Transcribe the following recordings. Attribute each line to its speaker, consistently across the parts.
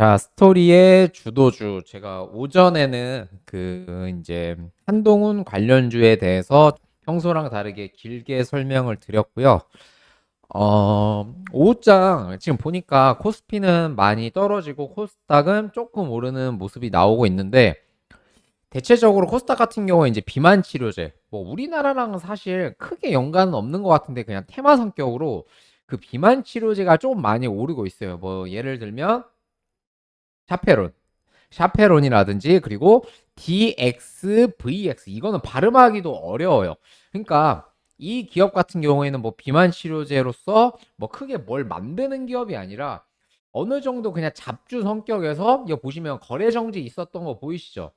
Speaker 1: 자, 스토리의 주도주. 제가 오전에는 이제 한동훈 관련주에 대해서 평소랑 다르게 길게 설명을 드렸고요. 오후장 지금 보니까 코스피는 많이 떨어지고 코스닥은 조금 오르는 모습이 나오고 있는데, 대체적으로 코스닥 같은 경우에 이제 비만 치료제, 뭐 우리나라랑은 사실 크게 연관은 없는 것 같은데 그냥 테마 성격으로 그 비만 치료제가 좀 많이 오르고 있어요. 뭐 예를 들면 샤페론, 샤페론이라든지, 그리고 DXVX, 이거는 발음하기도 어려워요. 그러니까 이 기업 같은 경우에는 뭐 비만 치료제로서 뭐 크게 뭘 만드는 기업이 아니라 어느 정도 그냥 잡주 성격에서, 이거 보시면 거래 정지 있었던 거 보이시죠?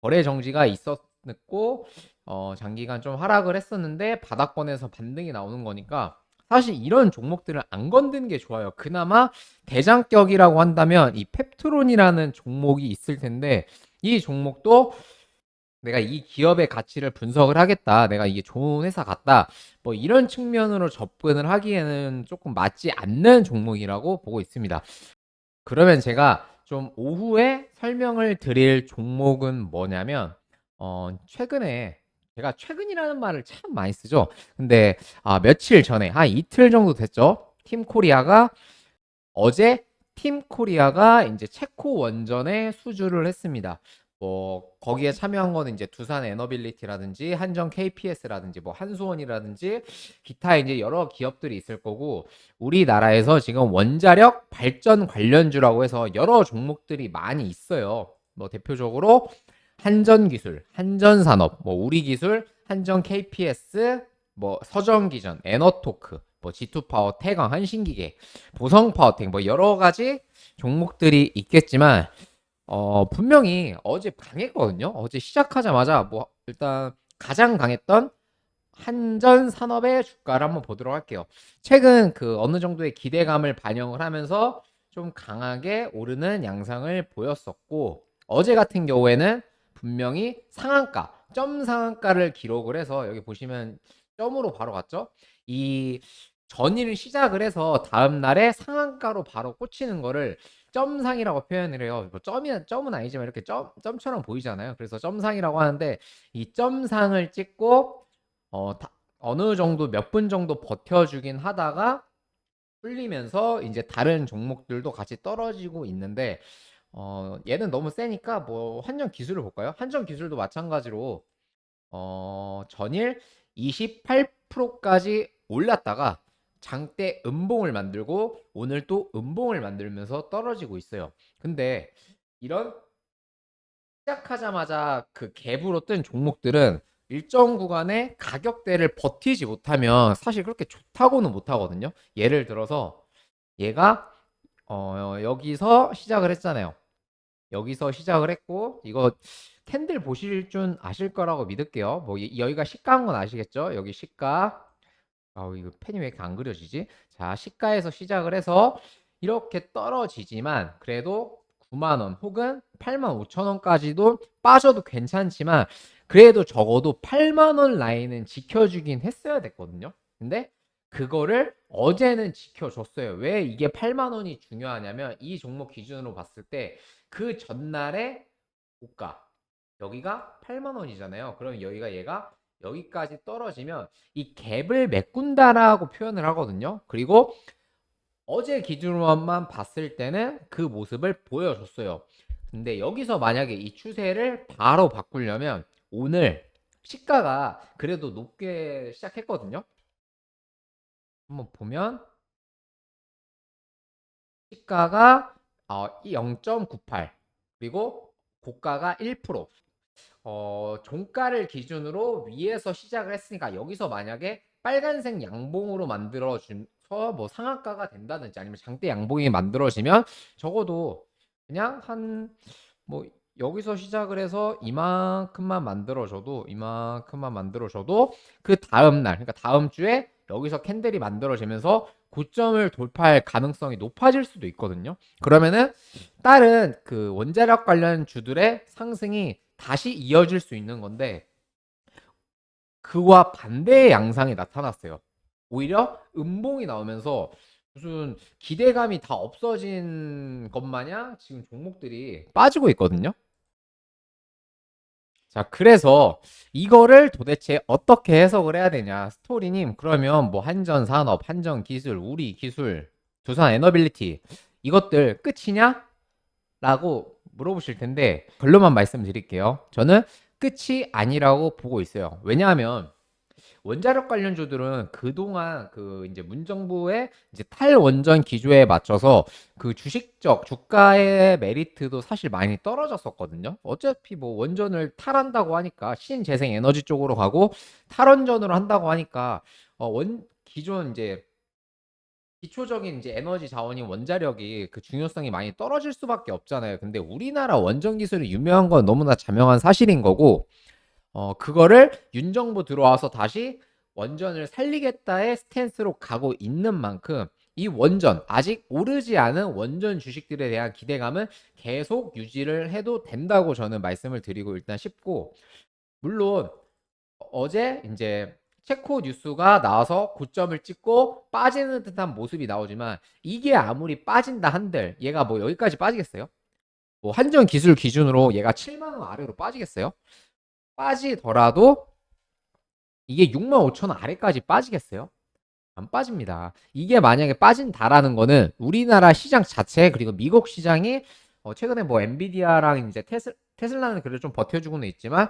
Speaker 1: 거래 정지가 있었고 장기간 좀 하락을 했었는데 바닥권에서 반등이 나오는 거니까 사실 이런 종목들을 안 건드는 게 좋아요. 그나마 대장격이라고 한다면 이 펩트론이라는 종목이 있을 텐데, 이 종목도 내가 이 기업의 가치를 분석을 하겠다, 내가 이게 좋은 회사 같다, 뭐 이런 측면으로 접근을 하기에는 조금 맞지 않는 종목이라고 보고 있습니다. 그러면 제가 좀 오후에 설명을 드릴 종목은 뭐냐면, 최근에, 제가 최근이라는 말을 참 많이 쓰죠. 근데 며칠 전에 한 이틀 정도 됐죠. 어제 팀 코리아가 이제 체코 원전에 수주를 했습니다. 뭐 거기에 참여한 거는 이제 두산 에너빌리티라든지 한정 KPS라든지 뭐 한수원이라든지 기타 이제 여러 기업들이 있을 거고, 우리나라에서 지금 원자력 발전 관련주라고 해서 여러 종목들이 많이 있어요. 뭐 대표적으로 한전기술, 한전산업, 뭐 우리기술, 한정 KPS, 뭐 서정기전, 에너토크, 뭐 G2파워, 태광, 한신기계, 보성파워텍, 뭐 여러 가지 종목들이 있겠지만 분명히 어제 강했거든요. 어제 시작하자마자 뭐 일단 가장 강했던 한전산업의 주가를 한번 보도록 할게요. 최근 그 어느 정도의 기대감을 반영을 하면서 좀 강하게 오르는 양상을 보였었고, 어제 같은 경우에는 분명히 상한가, 점 상한가를 기록을 해서, 여기 보시면 점으로 바로 갔죠. 이 전일 시작을 해서 다음 날에 상한가로 바로 꽂히는 거를 점상이라고 표현을 해요. 뭐 점은 아니지만 이렇게 점처럼 보이잖아요. 그래서 점상이라고 하는데, 이 점상을 찍고 어느 정도 몇 분 정도 버텨주긴 하다가 풀리면서 이제 다른 종목들도 같이 떨어지고 있는데, 얘는 너무 세니까 뭐 한전 기술을 볼까요? 한전 기술도 마찬가지로 전일 28%까지 올랐다가 장대 음봉을 만들고 오늘 또 음봉을 만들면서 떨어지고 있어요. 근데 이런 시작하자마자 그 갭으로 뜬 종목들은 일정 구간의 가격대를 버티지 못하면 사실 그렇게 좋다고는 못하거든요. 예를 들어서 얘가 여기서 시작을 했잖아요. 여기서 시작을 했고, 이거 캔들 보실 줄 아실 거라고 믿을게요. 뭐 여기가 시가인 건 아시겠죠? 여기 시가. 이거 펜이 왜 이렇게 안 그려지지? 자, 시가에서 시작을 해서 이렇게 떨어지지만 그래도 9만 원 혹은 8만 5천 원까지도 빠져도 괜찮지만, 그래도 적어도 8만 원 라인은 지켜주긴 했어야 됐거든요. 근데 그거를 어제는 지켜줬어요. 왜 이게 8만 원이 중요하냐면, 이 종목 기준으로 봤을 때 그 전날에 고가, 여기가 8만 원이잖아요. 그럼 얘가 여기까지 떨어지면 이 갭을 메꾼다라고 표현을 하거든요. 그리고 어제 기준으로만 봤을 때는 그 모습을 보여줬어요. 근데 여기서 만약에 이 추세를 바로 바꾸려면, 오늘 시가가 그래도 높게 시작했거든요. 한번 보면 시가가 0.98, 그리고 고가가 1%. 종가를 기준으로 위에서 시작을 했으니까, 여기서 만약에 빨간색 양봉으로 만들어줘서 뭐 상한가가 된다든지 아니면 장대 양봉이 만들어지면, 적어도 그냥 뭐 여기서 시작을 해서 이만큼만 만들어줘도 그 다음 날, 그러니까 다음 주에 여기서 캔들이 만들어지면서 고점을 돌파할 가능성이 높아질 수도 있거든요. 그러면은 다른 그 원자력 관련 주들의 상승이 다시 이어질 수 있는 건데, 그와 반대의 양상이 나타났어요. 오히려 음봉이 나오면서 무슨 기대감이 다 없어진 것 마냥 지금 종목들이 빠지고 있거든요. 자, 그래서 이거를 도대체 어떻게 해석을 해야 되냐. 스토리님, 그러면 뭐 한전산업, 한전기술, 우리기술, 두산에너빌리티 이것들 끝이냐? 라고 물어보실 텐데 결론만 말씀드릴게요. 저는 끝이 아니라고 보고 있어요. 왜냐하면 원자력 관련주들은 그동안 그 이제 문정부의 이제 탈원전 기조에 맞춰서 그 주식적 주가의 메리트도 사실 많이 떨어졌었거든요. 어차피 뭐 원전을 탈한다고 하니까 신재생 에너지 쪽으로 가고 탈원전으로 한다고 하니까 원 기존 이제 기초적인 이제 에너지 자원인 원자력이 그 중요성이 많이 떨어질 수밖에 없잖아요. 근데 우리나라 원전 기술이 유명한 건 너무나 자명한 사실인 거고, 그거를 윤 정부 들어와서 다시 원전을 살리겠다의 스탠스로 가고 있는 만큼 이 원전, 아직 오르지 않은 원전 주식들에 대한 기대감은 계속 유지를 해도 된다고 저는 말씀을 드리고 일단 싶고, 물론 어제 이제 체코 뉴스가 나와서 고점을 찍고 빠지는 듯한 모습이 나오지만 이게 아무리 빠진다 한들 얘가 뭐 여기까지 빠지겠어요? 뭐 한전 기술 기준으로 얘가 7만 원 아래로 빠지겠어요? 빠지더라도 이게 6만 5천 원 아래까지 빠지겠어요? 안 빠집니다. 이게 만약에 빠진다라는 거는 우리나라 시장 자체 그리고 미국 시장이 최근에 뭐 엔비디아랑 이제 테슬라는 그래도 좀 버텨주고는 있지만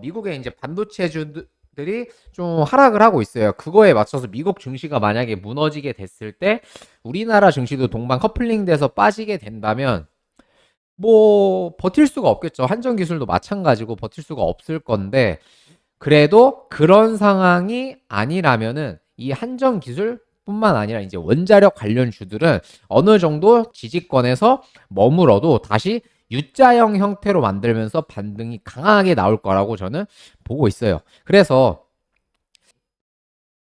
Speaker 1: 미국의 이제 반도체주들이 좀 하락을 하고 있어요. 그거에 맞춰서 미국 증시가 만약에 무너지게 됐을 때 우리나라 증시도 동반 커플링 돼서 빠지게 된다면 뭐 버틸 수가 없겠죠. 한전 기술도 마찬가지고 버틸 수가 없을 건데 그래도 그런 상황이 아니라면은 이 한전 기술뿐만 아니라 이제 원자력 관련 주들은 어느 정도 지지권에서 머물어도 다시 U자형 형태로 만들면서 반등이 강하게 나올 거라고 저는 보고 있어요. 그래서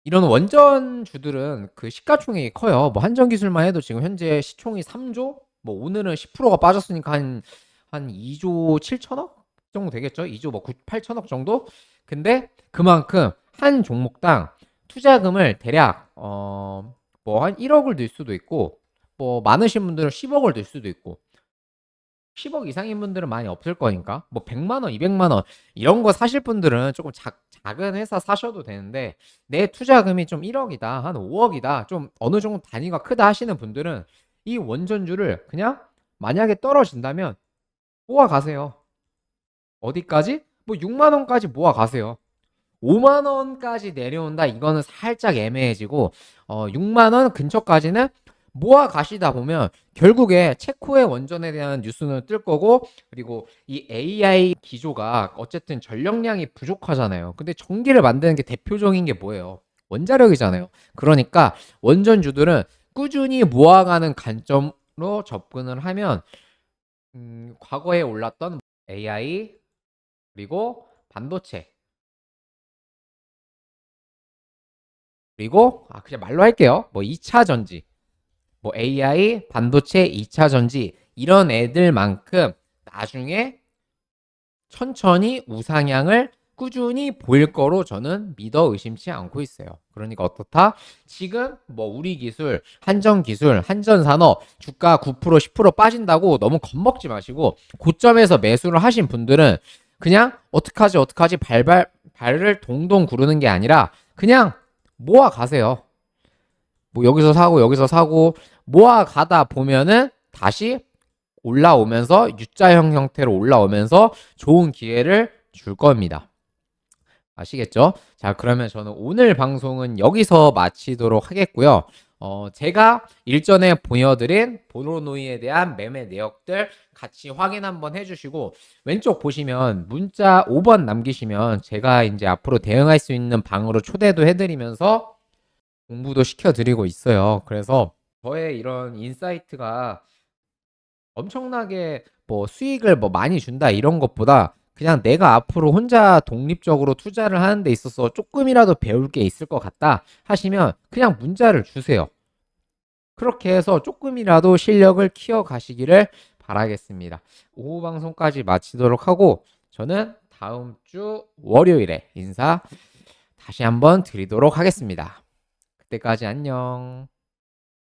Speaker 1: 이런 원전 주들은 그 시가총액이 커요. 뭐 한전 기술만 해도 지금 현재 시총이 3조? 뭐 오늘은 10%가 빠졌으니까 한 2조 7천억 정도 되겠죠? 2조 뭐 8천억 정도? 근데 그만큼 한 종목당 투자금을 대략 뭐 한 1억을 들 수도 있고 뭐 많으신 분들은 10억을 들 수도 있고 10억 이상인 분들은 많이 없을 거니까 뭐 100만 원, 200만 원 이런 거 사실 분들은 조금 작은 회사 사셔도 되는데 내 투자금이 좀 1억이다, 한 5억이다, 좀 어느 정도 단위가 크다 하시는 분들은 이 원전주를 그냥 만약에 떨어진다면 모아 가세요. 어디까지? 뭐 6만 원까지 모아 가세요. 5만 원까지 내려온다. 이거는 살짝 애매해지고 6만 원 근처까지는 모아 가시다 보면 결국에 체코의 원전에 대한 뉴스는 뜰 거고 그리고 이 AI 기조가 어쨌든 전력량이 부족하잖아요. 근데 전기를 만드는 게 대표적인 게 뭐예요? 원자력이잖아요. 그러니까 원전주들은 꾸준히 모아가는 관점으로 접근을 하면 과거에 올랐던 AI 그리고 반도체 그리고 그냥 말로 할게요. 뭐 2차 전지, 뭐 AI, 반도체, 2차 전지 이런 애들만큼 나중에 천천히 우상향을 꾸준히 보일 거로 저는 믿어 의심치 않고 있어요. 그러니까 어떻다? 지금 뭐 우리 기술, 한전 기술, 한전 산업 주가 9% 10% 빠진다고 너무 겁먹지 마시고 고점에서 매수를 하신 분들은 그냥 어떡하지 발을 동동 구르는 게 아니라 그냥 모아 가세요. 뭐 여기서 사고 모아 가다 보면은 다시 올라오면서 U자형 형태로 올라오면서 좋은 기회를 줄 겁니다. 아시겠죠? 자, 그러면 저는 오늘 방송은 여기서 마치도록 하겠고요. 제가 일전에 보여드린 보노노이에 대한 매매 내역들 같이 확인 한번 해주시고 왼쪽 보시면 문자 5번 남기시면 제가 이제 앞으로 대응할 수 있는 방으로 초대도 해드리면서 공부도 시켜드리고 있어요. 그래서 저의 이런 인사이트가 엄청나게 뭐 수익을 뭐 많이 준다 이런 것보다 그냥 내가 앞으로 혼자 독립적으로 투자를 하는 데 있어서 조금이라도 배울 게 있을 것 같다 하시면 그냥 문자를 주세요. 그렇게 해서 조금이라도 실력을 키워 가시기를 바라겠습니다. 오후 방송까지 마치도록 하고 저는 다음 주 월요일에 인사 다시 한번 드리도록 하겠습니다. 그때까지 안녕.